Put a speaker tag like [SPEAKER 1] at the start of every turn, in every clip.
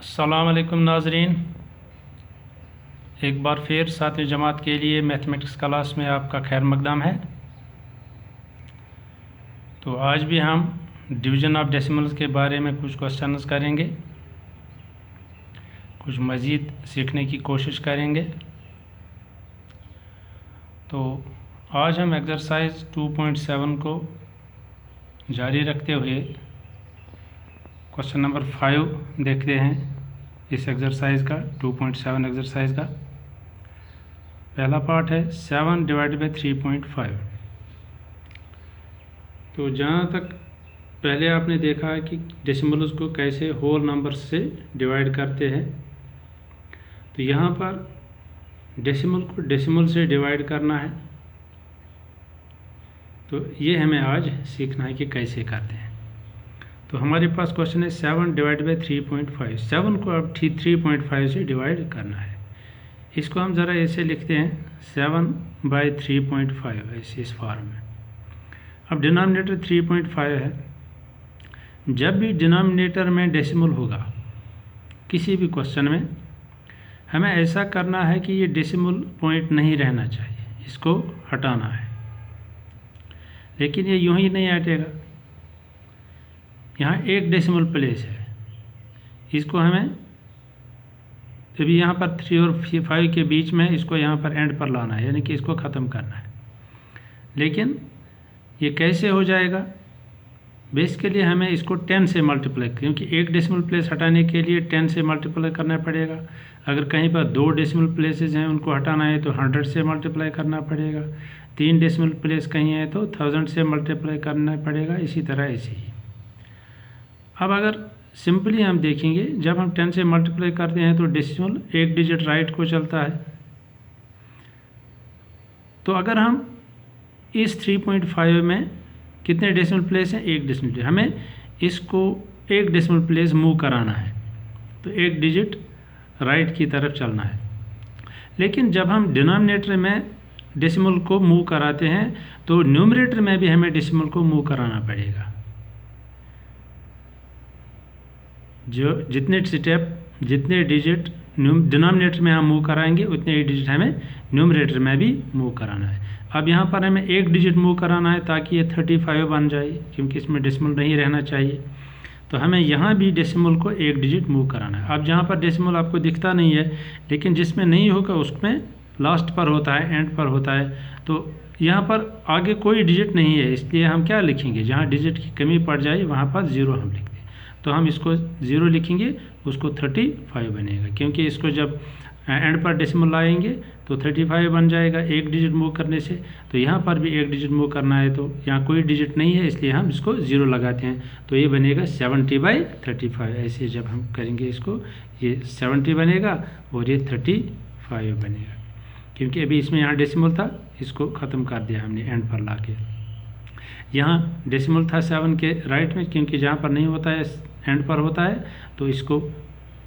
[SPEAKER 1] अस्सलाम वालेकुम नाजरीन, एक बार फिर सातवीं जमात के लिए मैथमेटिक्स क्लास में आपका खैर मकदम है। तो आज भी हम डिवीज़न ऑफ डेसिमल्स के बारे में कुछ क्वेश्चंस करेंगे, कुछ मज़ीद सीखने की कोशिश करेंगे। तो आज हम एक्सरसाइज 2.7 को जारी रखते हुए क्वेश्चन नंबर 5 देखते हैं। इस एक्सरसाइज का 2.7 एक्सरसाइज का पहला पार्ट है 7 डिवाइडेड बाई 3.5। तो जहाँ तक पहले आपने देखा है कि डेसिमल्स को कैसे होल नंबर से डिवाइड करते हैं, तो यहाँ पर डेसिमल को डेसिमल से डिवाइड करना है। तो ये हमें आज सीखना है कि कैसे करते हैं। तो हमारे पास क्वेश्चन है 7 डिवाइड बाई 3.5। 7 को अब 3.5 से डिवाइड करना है। इसको हम ज़रा ऐसे लिखते हैं 7 बाई 3.5 ऐसे इस फॉर्म में। अब डिनोमिनेटर 3.5 है। जब भी डिनोमिनेटर में डेसिमल होगा किसी भी क्वेश्चन में, हमें ऐसा करना है कि ये डेसिमल पॉइंट नहीं रहना चाहिए, इसको हटाना है। लेकिन ये यूं ही नहीं हटेगा। यहाँ एक डेसिमल प्लेस है, इसको हमें अभी यहाँ पर 3 और 5 के बीच में इसको यहाँ पर एंड पर लाना है, यानी कि इसको ख़त्म करना है। लेकिन ये कैसे हो जाएगा? बेसिकली हमें इसको 10 से मल्टीप्लाई, क्योंकि एक डेसिमल प्लेस हटाने के लिए 10 से मल्टीप्लाई करना पड़ेगा। अगर कहीं पर 2 डेसिमल प्लेसेस हैं, उनको हटाना है तो 100 से मल्टीप्लाई करना पड़ेगा। 3 डेसिमल प्लेस कहीं है तो 1000 से मल्टीप्लाई करना पड़ेगा। इसी तरह ऐसे ही। अब अगर सिंपली हम देखेंगे, जब हम 10 से मल्टीप्लाई करते हैं तो डेसिमल एक डिजिट राइट को चलता है। तो अगर हम इस 3.5 में कितने डेसिमल प्लेस हैं? एक डेसिमल प्लेस। हमें इसको एक डेसिमल प्लेस मूव कराना है, तो एक डिजिट राइट की तरफ चलना है। लेकिन जब हम डिनोमिनेटर में डेसिमल को मूव कराते हैं तो न्यूमरेटर में भी हमें डेसिमल को मूव कराना पड़ेगा। जो जितने स्टेप, जितने डिजिट डिनोमिनेटर में हम मूव कराएंगे, उतने ही डिजिट हमें न्यूमरेटर में भी मूव कराना है। अब यहाँ पर हमें एक डिजिट मूव कराना है ताकि ये 35 बन जाए, क्योंकि इसमें डेसिमल नहीं रहना चाहिए। तो हमें यहाँ भी डेसिमल को एक डिजिट मूव कराना है। अब जहाँ पर डेसिमल आपको दिखता नहीं है, लेकिन जिसमें नहीं होगा उसमें लास्ट पर होता है, एंड पर होता है। तो यहाँ पर आगे कोई डिजिट नहीं है, इसलिए हम क्या लिखेंगे? जहाँ डिजिट की कमी पड़ जाए वहाँ पर 0 हम लिखते हैं। तो हम इसको 0 लिखेंगे, उसको 35 बनेगा, क्योंकि इसको जब एंड पर डेसिमल लाएंगे तो 35 बन जाएगा एक डिजिट मूव करने से। तो यहाँ पर भी एक डिजिट मूव करना है, तो यहाँ कोई डिजिट नहीं है, इसलिए हम इसको 0 लगाते हैं। तो ये बनेगा 70/35। ऐसे जब हम करेंगे इसको, ये 70 बनेगा और ये 35 बनेगा, क्योंकि अभी इसमें यहाँ डेसिमल था, इसको ख़त्म कर दिया हमने एंड पर ला के। यहाँ डेसिमल था 7 के राइट में, क्योंकि जहाँ पर नहीं होता है एंड पर होता है, तो इसको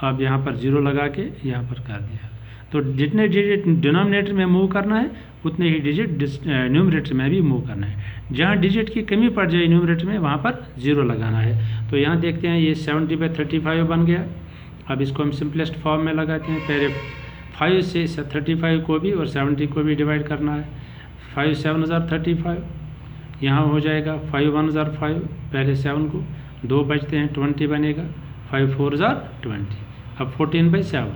[SPEAKER 1] अब यहाँ पर 0 लगा के यहाँ पर कर दिया। तो जितने डिजिट डिनोमिनेटर में मूव करना है उतने ही डिजिट न्यूमरेटर में भी मूव करना है। जहाँ डिजिट की कमी पड़ जाए न्यूमरेटर में, वहाँ पर 0 लगाना है। तो यहाँ देखते हैं ये 70/35 बन गया। अब इसको हम सिंपलेस्ट फॉर्म में लगाते हैं। पहले 5 से 35 को भी और 70 को भी डिवाइड करना है। 5 7 हज़ार 35, यहाँ हो जाएगा 5 1 हज़ार 5, पहले 7 को 2 बचते हैं 20 बनेगा, 5 4 हज़ार 20। अब 14/7।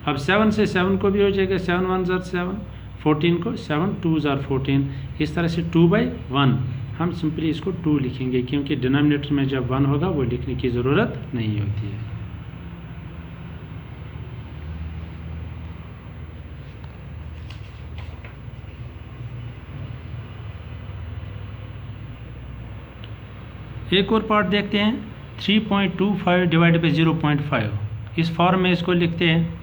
[SPEAKER 1] अब 7 से 7 को भी हो जाएगा 7 1 हज़ार 7, 14 को 7 2 हज़ार 14। इस तरह से 2/1 हम सिंपली इसको 2 लिखेंगे, क्योंकि डिनोमिनेटर में जब 1 होगा वो लिखने की ज़रूरत नहीं होती है। एक और पार्ट देखते हैं 3.25 डिवाइड बाई 0.5। इस फॉर्म में इसको लिखते हैं।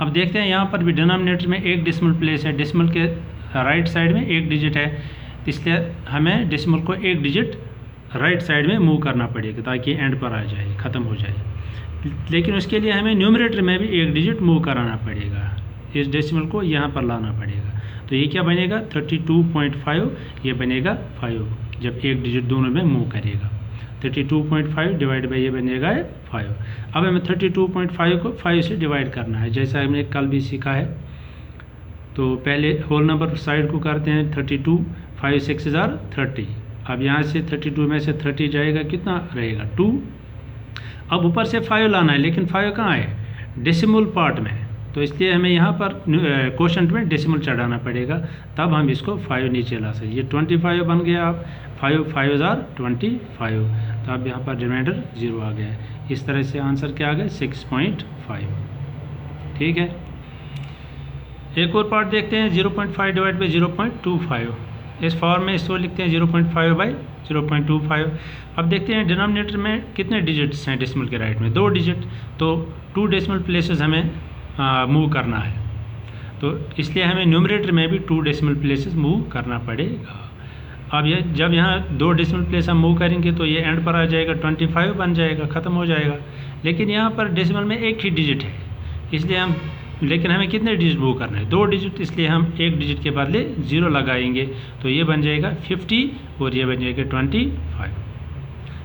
[SPEAKER 1] अब देखते हैं यहाँ पर भी डिनोमिनेटर में एक डेसिमल प्लेस है, डेसिमल के राइट साइड में एक डिजिट है, इसलिए हमें डेसिमल को एक डिजिट राइट साइड में मूव करना पड़ेगा ताकि एंड पर आ जाए, ख़त्म हो जाए। लेकिन उसके लिए हमें न्यूमरेटर में भी एक डिजिट मूव कराना पड़ेगा, इस डेसिमल को यहाँ पर लाना पड़ेगा। तो ये क्या बनेगा? 32.5, ये बनेगा 5 जब एक डिजिट दोनों में मूव करेगा। 32.5 डिवाइड बाई ये बनेगा 5। अब हमें 32.5 को 5 से डिवाइड करना है, जैसा हमने कल भी सीखा है। तो पहले होल नंबर साइड को करते हैं 32, 5 6 30। अब यहाँ से 32 में से 30 जाएगा, कितना रहेगा 2। अब ऊपर से 5 लाना है, लेकिन 5 कहाँ है, डेसिमल पार्ट में, तो इसलिए हमें यहाँ पर क्वोशंट में डेसिमल चढ़ाना पड़ेगा, तब हम इसको 5 नीचे ला सकते। ये 25 बन गया। अब 5 25, तो अब यहाँ पर रिमाइंडर 0 आ गया है। इस तरह से आंसर क्या आ गया 6.5। ठीक है, एक और पार्ट देखते हैं 0.5 डिवाइड बाई 0.25। इस फॉर्म में इसको लिखते हैं 0.5 बाई 0.25। अब देखते हैं डिनोमिनेटर में कितने डिजिट्स हैं डेसिमल के राइट में, 2 डिजिट, तो 2 डेसिमल प्लेसेस हमें मूव करना है, तो इसलिए हमें न्यूमरेटर में भी 2 डेसिमल प्लेसेस मूव करना पड़ेगा। अब ये जब यहाँ 2 डेसिमल प्लेस हम मूव करेंगे तो ये एंड पर आ जाएगा, 25 बन जाएगा, ख़त्म हो जाएगा। लेकिन यहाँ पर डेसिमल में एक ही डिजिट है, इसलिए हम, लेकिन हमें कितने डिजिट मूव करना है, 2 डिजिट, इसलिए हम एक डिजिट के बदले 0 लगाएंगे, तो ये बन जाएगा 50 और ये बन जाएगा 25।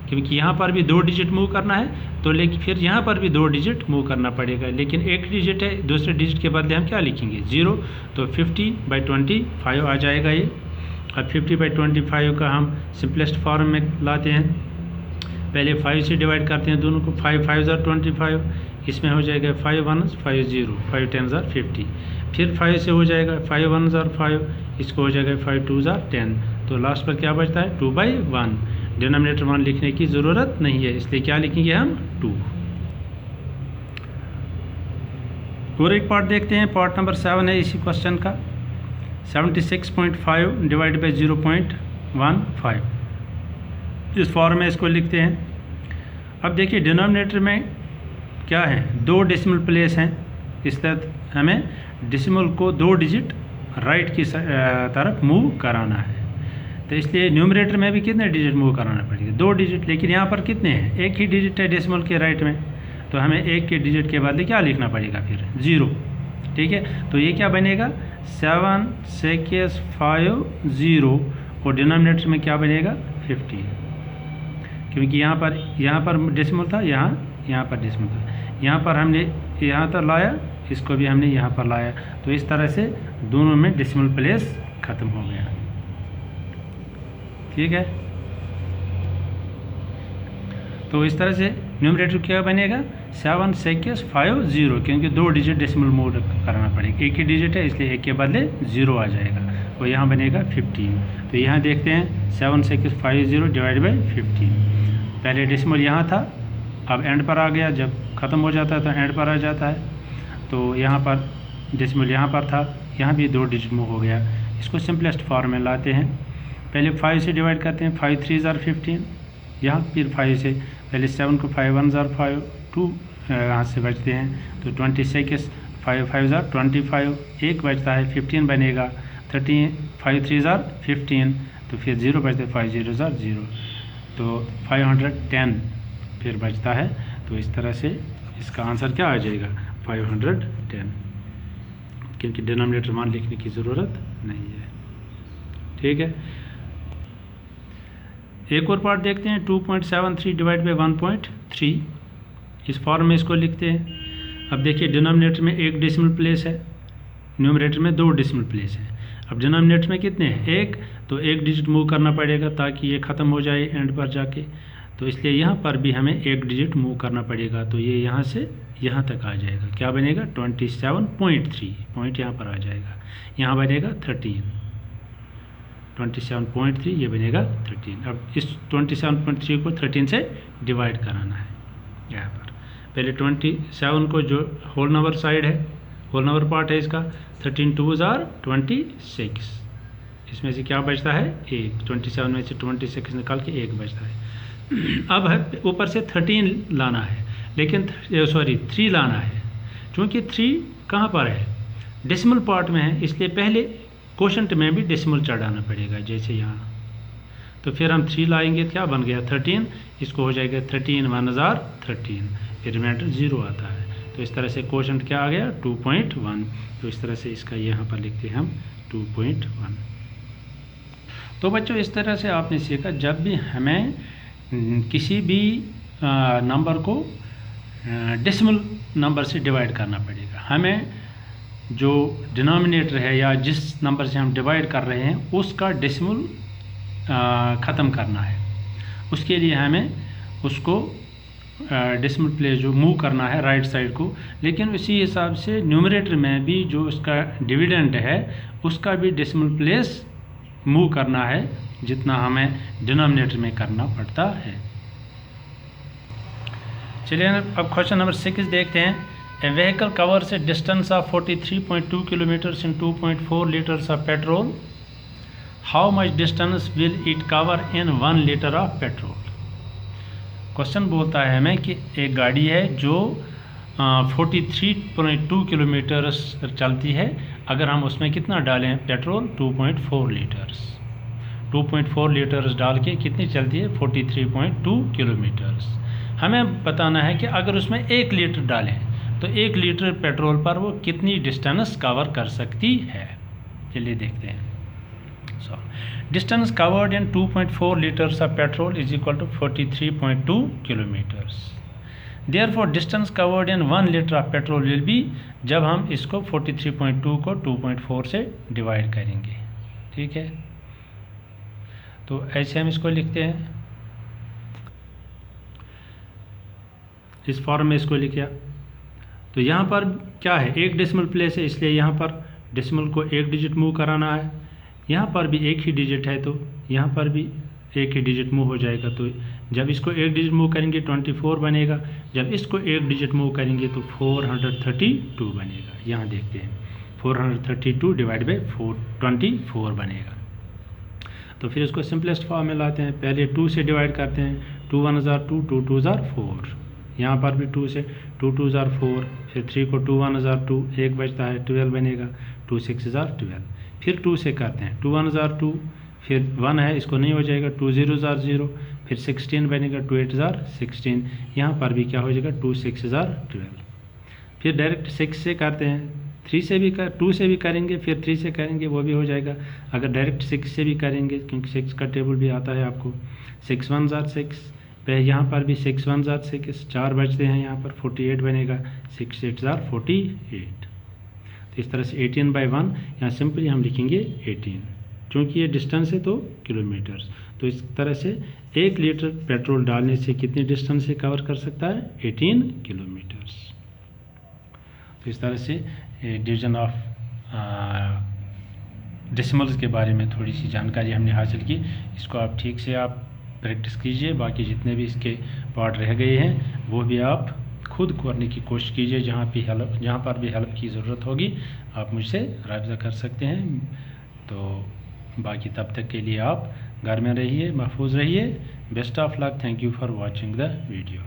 [SPEAKER 1] क्योंकि यहाँ पर भी 2 डिजिट मूव करना है, तो लेकिन फिर यहाँ पर भी 2 डिजिट मूव करना पड़ेगा, लेकिन एक डिजिट है, दूसरे डिजिट के बदले हम क्या लिखेंगे 0, तो 50/25 आ जाएगा ये। अब 50/25 का हम सिंपलेस्ट फॉर्म में लाते हैं, पहले 5 से डिवाइड करते हैं दोनों को, 5 5 25, इसमें हो जाएगा 5 1 5 0, 5 10 50, फिर 5 से हो जाएगा 5 1 5, इसको हो जाएगा 5 2 10, तो लास्ट पर क्या बचता है 2/1। डिनोमिनेटर 1 लिखने की ज़रूरत नहीं है, इसलिए क्या लिखेंगे हम 2। और एक पार्ट देखते हैं, पार्ट नंबर 7 है इसी क्वेश्चन का, 76.5 डिवाइड बाई 0.15। इस फॉर्म में इसको लिखते हैं। अब देखिए डिनोमिनेटर में क्या है, 2 डेसिमल प्लेस हैं, इस तरह हमें डेसिमल को 2 डिजिट राइट की तरफ मूव कराना है, तो इसलिए न्यूमरेटर में भी कितने डिजिट मूव कराना पड़ेगा 2 डिजिट, लेकिन यहाँ पर कितने हैं, एक ही डिजिट है डेसिमल के राइट में, तो हमें एक के डिजिट के बदले क्या लिखना पड़ेगा फिर 0। ठीक है, तो ये क्या बनेगा 7 6 5 0, और डिनोमिनेटर में क्या बनेगा 50, क्योंकि यहाँ पर डेसिमल था, यहाँ पर डेसिमल था, यहाँ पर हमने यहाँ तक लाया, इसको भी हमने यहाँ पर लाया, तो इस तरह से दोनों में डेसिमल प्लेस ख़त्म हो गया। ठीक है, तो इस तरह से न्यूमरेटर क्या बनेगा 7 6 5 0, क्योंकि 2 डिजिट डेसिमल मूव करना पड़ेगा, एक ही डिजिट है, इसलिए एक के बदले 0 आ जाएगा, और यहाँ बनेगा 15। तो यहाँ देखते हैं 7 6 5 0 डिवाइड बाई 15, पहले डेसिमल यहाँ था, अब एंड पर आ गया, जब ख़त्म हो जाता है तो एंड पर आ जाता है, तो यहाँ पर डेसिमल यहाँ पर था, यहाँ भी 2 डिजिट मूव हो गया। इसको सिंपलेस्ट फॉर्म में लाते हैं, पहले 5 से डिवाइड करते हैं, 5 3 15, यहाँ फिर 5 से, पहले 7 को 5 1 5 2 यहाँ से बचते हैं, तो 26 5 5 25, एक बचता है 15 बनेगा, 13 5 3 15, तो फिर 0 बचते 5 0 0, तो 510 फिर बचता है। तो इस तरह से इसका आंसर क्या आ जाएगा 510, क्योंकि डिनोमिनेटर 1 लिखने की ज़रूरत नहीं है। ठीक है, एक और पार्ट देखते हैं 2.73 डिवाइड बाई 1.3। इस फॉर्म में इसको लिखते हैं। अब देखिए डिनोमिनेटर में एक डेसिमल प्लेस है, न्यूमरेटर में 2 डेसिमल प्लेस है। अब डिनोमिनेटर में कितने हैं, एक, तो एक डिजिट मूव करना पड़ेगा ताकि ये ख़त्म हो जाए एंड पर जाके, तो इसलिए यहाँ पर भी हमें एक डिजिट मूव करना पड़ेगा, तो ये यहाँ से यहाँ तक आ जाएगा, क्या बनेगा 27.3, पॉइंट यहाँ पर आ जाएगा, यहाँ बनेगा 13, 27.3 ये बनेगा 13। अब इस 27.3 को 13 से डिवाइड कराना है। यहाँ पर पहले 27 को जो होल नंबर साइड है, होल नंबर पार्ट है इसका, 13 2 26, इसमें से क्या बचता है 1, 27 में से 26 निकाल के 1 बचता है। अब है ऊपर से 13 लाना है, लेकिन 3 लाना है, क्योंकि 3 कहाँ पर है डेसिमल पार्ट में है, इसलिए पहले क्वोशंट में भी डेसिमल चढ़ाना पड़ेगा, जैसे यहाँ, तो फिर हम 3 लाएंगे, क्या बन गया 13, इसको हो जाएगा 13 1 13, फिर रिमाइंडर 0 आता है, तो इस तरह से क्वोशंट क्या आ गया 2.1, तो इस तरह से इसका यहाँ पर लिखते हैं हम 2.1। तो बच्चों इस तरह से आपने सीखा, जब भी हमें किसी भी नंबर को डेसिमल नंबर से डिवाइड करना पड़ेगा। हमें जो डिनोमिनेटर है या जिस नंबर से हम डिवाइड कर रहे हैं उसका डेसिमल ख़त्म करना है। उसके लिए हमें उसको डेसिमल प्लेस जो मूव करना है राइट साइड को, लेकिन उसी हिसाब से न्यूमरेटर में भी जो उसका डिविडेंड है उसका भी डेसिमल प्लेस मूव करना है जितना हमें डिनोमिनेटर में करना पड़ता है। चलिए अब क्वेश्चन नंबर 6 देखते हैं। A vehicle covers a distance of 43.2 kilometres in 2.4 litres of petrol. How much distance will it cover in 1 litre of petrol. Question बोलता है हमें कि एक गाड़ी है जो 43.2 किलोमीटर्स चलती है, अगर हम उसमें कितना डालें पेट्रोल 2.4 लीटर्स। 2.4 लीटर्स डाल के कितनी चलती है 43.2 किलोमीटर्स। हमें बताना है कि अगर उसमें 1 लीटर डालें तो 1 लीटर पेट्रोल पर वो कितनी डिस्टेंस कवर कर सकती है। चलिए देखते हैं। Distance covered in 2.4 liters of petrol is equal to 43.2 kilometers. Therefore, distance covered in 1 liter of petrol will be, जब हम इसको 43.2 को 2.4 से डिवाइड करेंगे, ठीक है। तो ऐसे हम इसको लिखते हैं, इस फॉर्म में इसको लिखा। तो यहाँ पर क्या है, एक डेसिमल प्लेस है, इसलिए यहाँ पर डेसिमल को एक डिजिट मूव कराना है। यहाँ पर भी एक ही डिजिट है तो यहाँ पर भी एक ही डिजिट मूव हो जाएगा। तो जब इसको एक डिजिट मूव करेंगे 24 बनेगा, जब इसको एक डिजिट मूव करेंगे तो 432 बनेगा। यहाँ देखते हैं 432 डिवाइड बाई 424 बनेगा। तो फिर इसको सिंपलेस्ट फॉर्म में लाते हैं, पहले 2 से डिवाइड करते हैं, 2 1 जार 2, 2 2 जार 4। यहाँ पर भी 2 से 2 2 जार 4, फिर 3 को 2 1 जार 2, 1 बचता है 12 बनेगा, 2 6 जार 12। फिर 2 से करते हैं, 2 1 जार 2, फिर 1 है इसको नहीं हो जाएगा, 2 0 जार 0, फिर 16 बनेगा, 2 8 जार 16। यहाँ पर भी क्या हो जाएगा 2 6 जार 12। फिर डायरेक्ट 6 से करते हैं, 3 से भी 2 से भी करेंगे, फिर 3 से करेंगे वो भी हो जाएगा। अगर डायरेक्ट 6 से भी करेंगे, क्योंकि 6 का टेबल भी आता है आपको, 6 1 जार 6, यहाँ पर भी 6 1 जार 6, 4 बचते हैं, यहाँ पर 48 बनेगा, 6 8 जार 48। तो इस तरह से 18/1 यहाँ सिंपली हम लिखेंगे 18, क्योंकि ये डिस्टेंस है तो किलोमीटर्स। तो इस तरह से 1 लीटर पेट्रोल डालने से कितनी डिस्टेंस से कवर कर सकता है 18 किलोमीटर्स। तो इस तरह से डिवीजन ऑफ डेसिमल्स के बारे में थोड़ी सी जानकारी हमने हासिल की। इसको आप ठीक से आप प्रैक्टिस कीजिए, बाकी जितने भी इसके पार्ट रह गए हैं वो भी आप खुद करने की कोशिश कीजिए। जहाँ पर भी हेल्प की ज़रूरत होगी आप मुझसे राब्ता कर सकते हैं। तो बाकी तब तक के लिए आप घर में रहिए, महफूज रहिए। Best of luck. Thank you for watching the video.